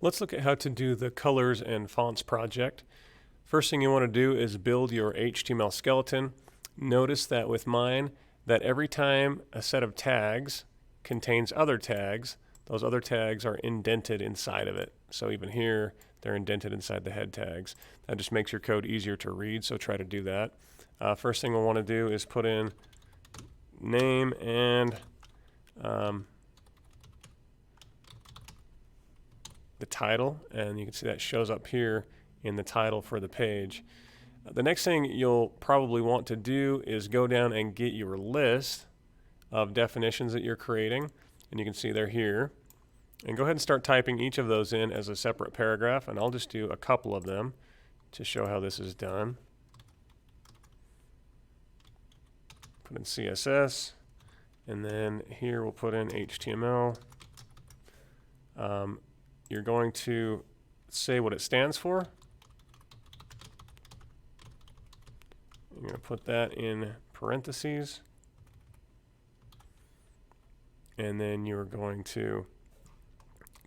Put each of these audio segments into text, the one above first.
Let's look at how to do the colors and fonts project. First thing you want to do is build your HTML skeleton. Notice that with mine, that every time a set of tags contains other tags, those other tags are indented inside of it. So even here, they're indented inside the head tags. That just makes your code easier to read, so try to do that. First thing we'll want to do is put in name and the title, and you can see that shows up here in the title for the page. The next thing you'll probably want to do is go down and get your list of definitions that you're creating, and you can see they're here. And go ahead and start typing each of those in as a separate paragraph, and I'll just do a couple of them to show how this is done. Put in CSS, and then here we'll put in HTML. You're going to say what it stands for. You're going to put that in parentheses, and then you're going to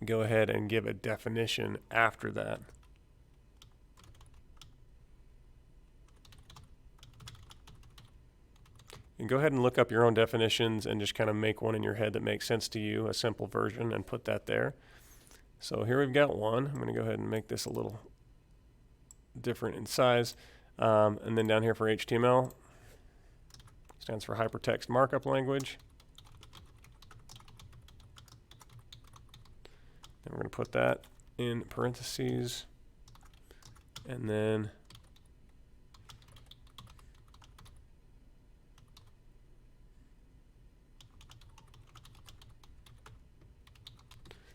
go ahead and give a definition after that. You can go ahead and look up your own definitions and just kind of make one in your head that makes sense to you, a simple version, and put that there. So here we've got one. I'm going to go ahead and make this a little different in size. And then down here for HTML, stands for Hypertext Markup Language. And we're going to put that in parentheses, and then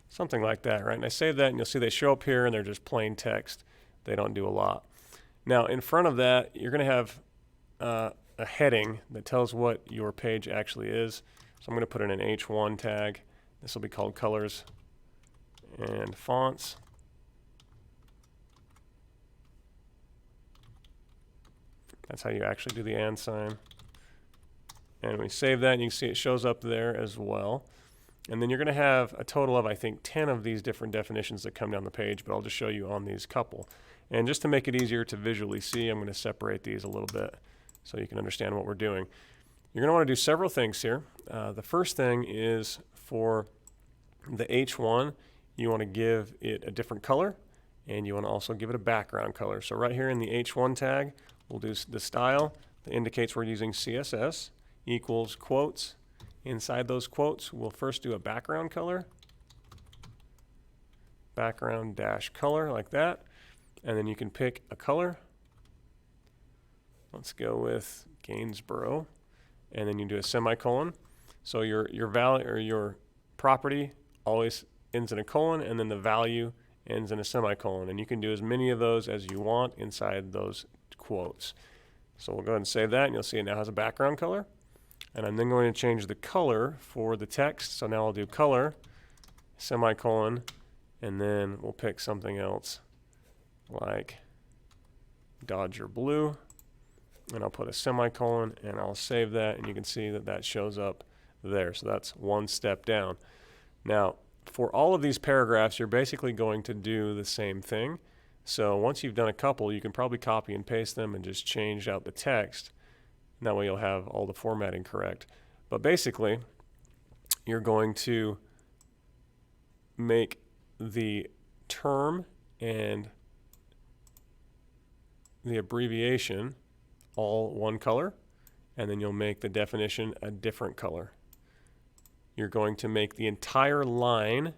something like that, right? And I save that, and you'll see they show up here, and they're just plain text. They don't do a lot. Now, in front of that, you're going to have a heading that tells what your page actually is. So I'm going to put in an H1 tag. This will be called Colors and Fonts. That's how you actually do the and sign. And we save that, and you can see it shows up there as well. And then you're going to have a total of, I think, 10 of these different definitions that come down the page, but I'll just show you on these couple. And just to make it easier to visually see, I'm going to separate these a little bit so you can understand what we're doing. You're going to want to do several things here. The first thing is for the H1, you want to give it a different color, and you want to also give it a background color. So right here in the H1 tag, we'll do the style that indicates we're using CSS equals quotes. Inside those quotes, we'll first do a background color, background dash color like that, and then you can pick a color. Let's go with Gainsborough, and then you do a semicolon. So your value or your property always ends in a colon, and then the value ends in a semicolon, and you can do as many of those as you want inside those quotes. So we'll go ahead and save that, and you'll see it now has a background color. And I'm then going to change the color for the text. So now I'll do color, semicolon, and then we'll pick something else like Dodger blue, and I'll put a semicolon, and I'll save that, and you can see that that shows up there. So that's one step down. Now, for all of these paragraphs, you're basically going to do the same thing. So once you've done a couple, you can probably copy and paste them and just change out the text. And that way you'll have all the formatting correct. But basically, you're going to make the term and the abbreviation all one color, and then you'll make the definition a different color. You're going to make the entire line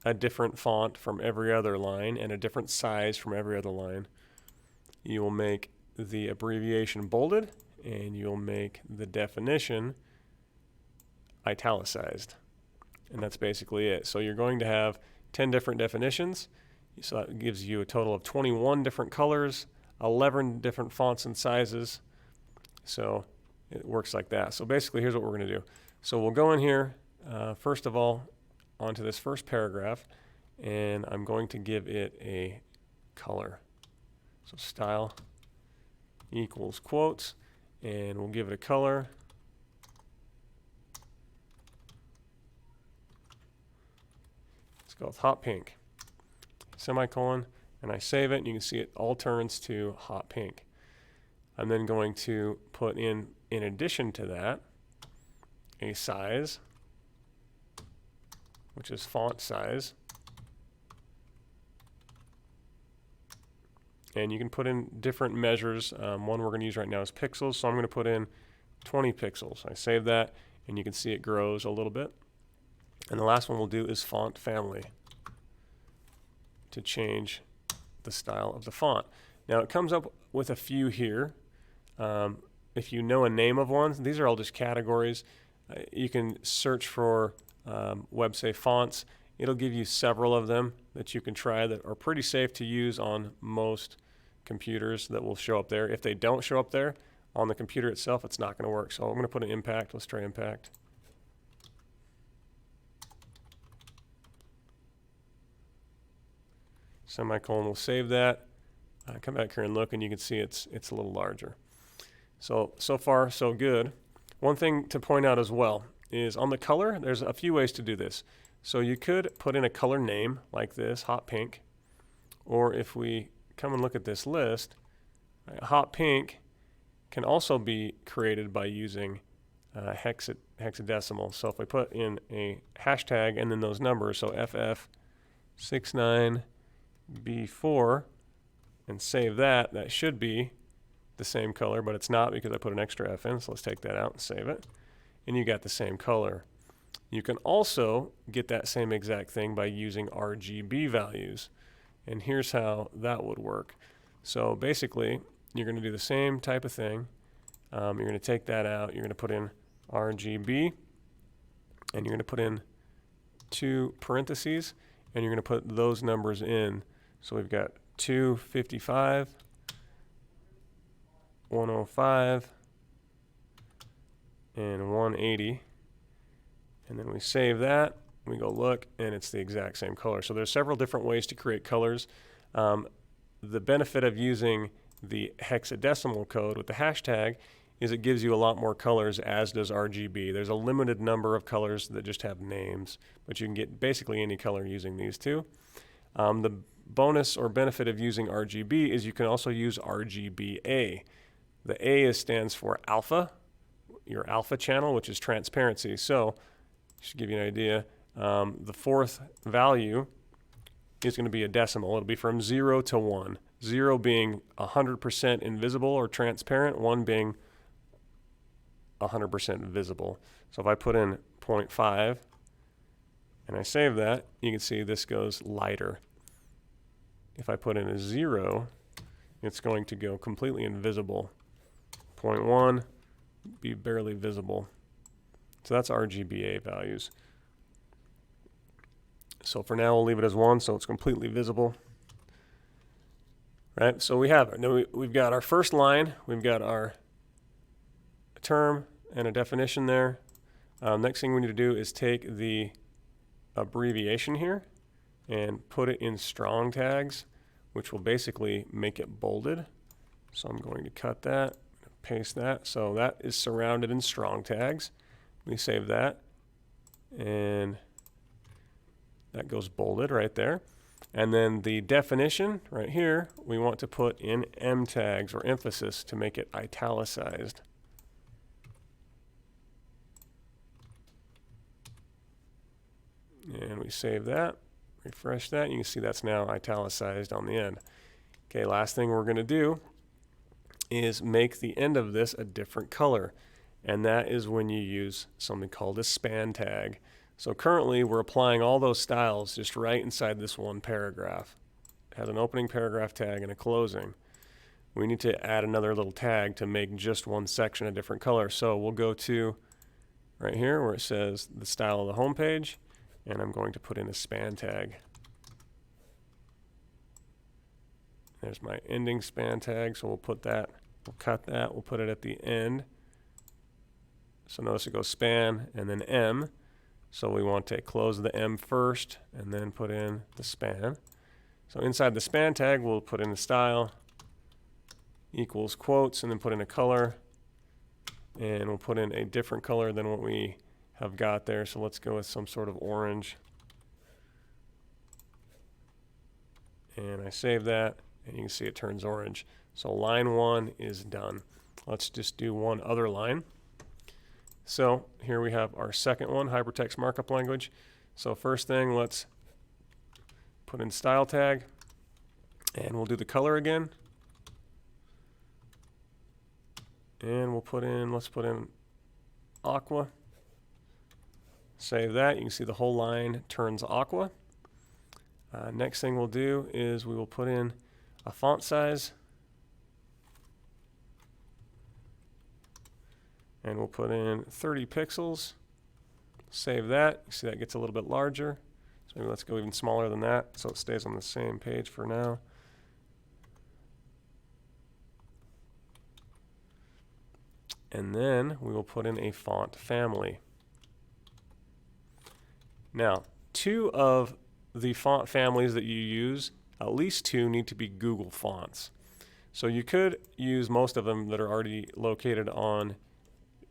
a different font from every other line and a different size from every other line. You will make the abbreviation bolded, and you'll make the definition italicized. And that's basically it. So you're going to have 10 different definitions. So that gives you a total of 21 different colors, 11 different fonts and sizes. So it works like that. So basically, here's what we're going to do. So we'll go in here, first of all, onto this first paragraph, and I'm going to give it a color. So style equals quotes, and we'll give it a color. Let's go with hot pink. semicolon, and I save it, and you can see it all turns to hot pink. I'm then going to put in addition to that, a size, which is font size. And you can put in different measures. One we're going to use right now is pixels, so I'm going to put in 20 pixels. I save that, and you can see it grows a little bit. And the last one we'll do is font family to change the style of the font. Now it comes up with a few here. If you know a name of one, these are all just categories. You can search for WebSafe fonts. It'll give you several of them that you can try that are pretty safe to use on most computers that will show up there. If they don't show up there on the computer itself, it's not going to work. So I'm going to put an Impact. Let's try Impact. Semicolon will save that. Come back here and look, and you can see it's a little larger. So far, so good. One thing to point out as well is on the color, there's a few ways to do this. So you could put in a color name like this, hot pink, or if we come and look at this list, hot pink can also be created by using hexadecimal. So if I put in a hashtag and then those numbers, so FF69B4, and save that, that should be the same color, but it's not because I put an extra F in, so let's take that out and save it. And you got the same color. You can also get that same exact thing by using RGB values. And here's how that would work. So basically, you're going to do the same type of thing. You're going to take that out. You're going to put in RGB, and you're going to put in 2 parentheses, and you're going to put those numbers in. So we've got 255, 105, and 180. And then we save that, we go look, and it's the exact same color. So there's several different ways to create colors. The benefit of using the hexadecimal code with the hashtag is it gives you a lot more colors, as does RGB. There's a limited number of colors that just have names, but you can get basically any color using these two. The bonus or benefit of using RGB is you can also use RGBA. The A stands for alpha, your alpha channel, which is transparency. So just to give you an idea, the fourth value is going to be a decimal. It'll be from 0 to 1. 0 being 100% invisible or transparent, 1 being 100% visible. So if I put in 0.5 and I save that, you can see this goes lighter. If I put in a 0, it's going to go completely invisible. 0.1 be barely visible. So that's RGBA values. So for now, we'll leave it as 1, so it's completely visible. Right, so we have it. Now we've got our first line, we've got our term and a definition there. Next thing we need to do is take the abbreviation here and put it in strong tags, which will basically make it bolded. So I'm going to cut that, paste that. So that is surrounded in strong tags. We save that, and that goes bolded right there. And then the definition right here, we want to put in M tags or emphasis to make it italicized. And we save that, refresh that, you can see that's now italicized on the end. Okay, last thing we're going to do is make the end of this a different color. And that is when you use something called a span tag. So currently we're applying all those styles just right inside this one paragraph. It has an opening paragraph tag and a closing. We need to add another little tag to make just one section a different color. So we'll go to right here where it says the style of the home page, and I'm going to put in a span tag. There's my ending span tag, so we'll put that, we'll cut that, we'll put it at the end. So notice it goes span and then M. So we want to close the M first and then put in the span. So inside the span tag, we'll put in the style equals quotes and then put in a color. And we'll put in a different color than what we have got there. So let's go with some sort of orange. and I save that, and you can see it turns orange. So line 1 is done. Let's just do one other line. So here we have our second one, hypertext markup language. So first thing, let's put in style tag, and we'll do the color again. And we'll put in, let's put in aqua. Save that. You can see the whole line turns aqua. Next thing we'll do is we will put in a font size. And we'll put in 30 pixels. Save that. You see that gets a little bit larger. So maybe let's go even smaller than that so it stays on the same page for now. And then we will put in a font family. Now, 2 of the font families that you use, at least 2 need to be Google fonts. So you could use most of them that are already located on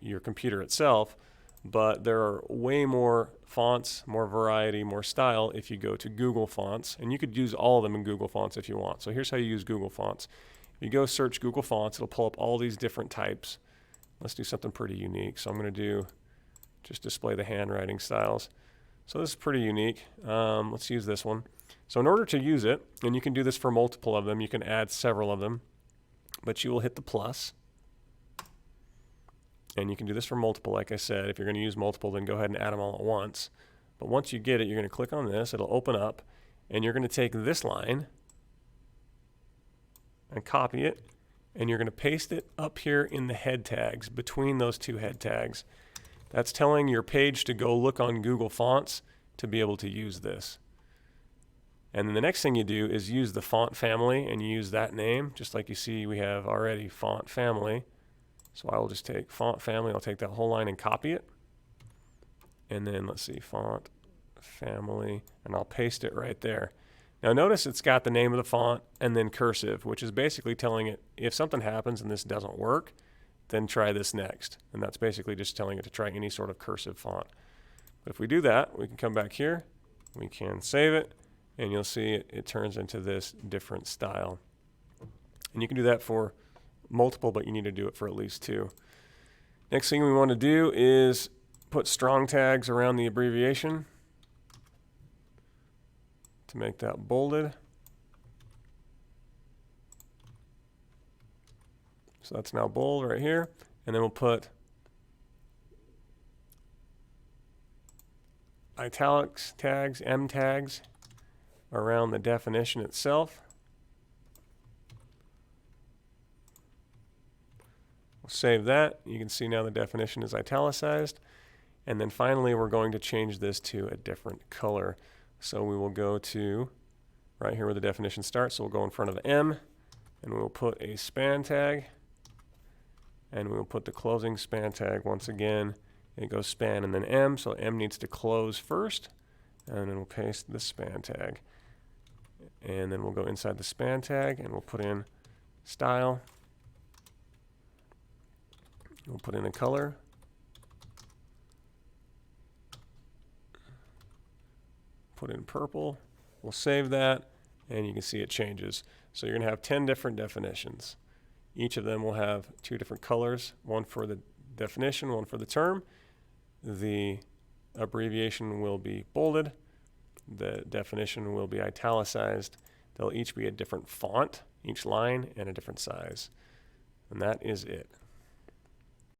your computer itself, but there are way more fonts, more variety, more style if you go to Google Fonts, and you could use all of them in Google Fonts if you want. So here's how you use Google Fonts. If you go search Google Fonts, it'll pull up all these different types. Let's do something pretty unique. So I'm going to do just display the handwriting styles. So this is pretty unique. Let's use this one. So in order to use it, and you can do this for multiple of them, you can add several of them, but you will hit the plus. And you can do this for multiple, like I said. If you're going to use multiple, then go ahead and add them all at once. But once you get it, you're going to click on this. It'll open up, and you're going to take this line and copy it, and you're going to paste it up here in the head tags, between those 2 head tags. That's telling your page to go look on Google Fonts to be able to use this. And then the next thing you do is use the font family, and you use that name, just like you see we have already font family. So I will just take font family, I'll take that whole line and copy it. And then let's see, font family, and I'll paste it right there. Now notice it's got the name of the font and then cursive, which is basically telling it if something happens and this doesn't work, then try this next. And that's basically just telling it to try any sort of cursive font. But if we do that, we can come back here, we can save it, and you'll see it turns into this different style. And you can do that for multiple, but you need to do it for at least 2. Next thing we want to do is put strong tags around the abbreviation to make that bolded. So that's now bold right here. And then we'll put italics tags, M tags, around the definition itself. We'll save that. You can see now the definition is italicized. And then finally, we're going to change this to a different color. So we will go to right here where the definition starts. So we'll go in front of M, and we'll put a span tag. And we'll put the closing span tag once again. It goes span and then M, so M needs to close first. And then we'll paste the span tag. And then we'll go inside the span tag, and we'll put in style. We'll put in a color. Put in purple. We'll save that, and you can see it changes. So you're going to have 10 different definitions. Each of them will have 2 different colors, one for the definition, one for the term. The abbreviation will be bolded. The definition will be italicized. They'll each be a different font, each line, and a different size. And that is it.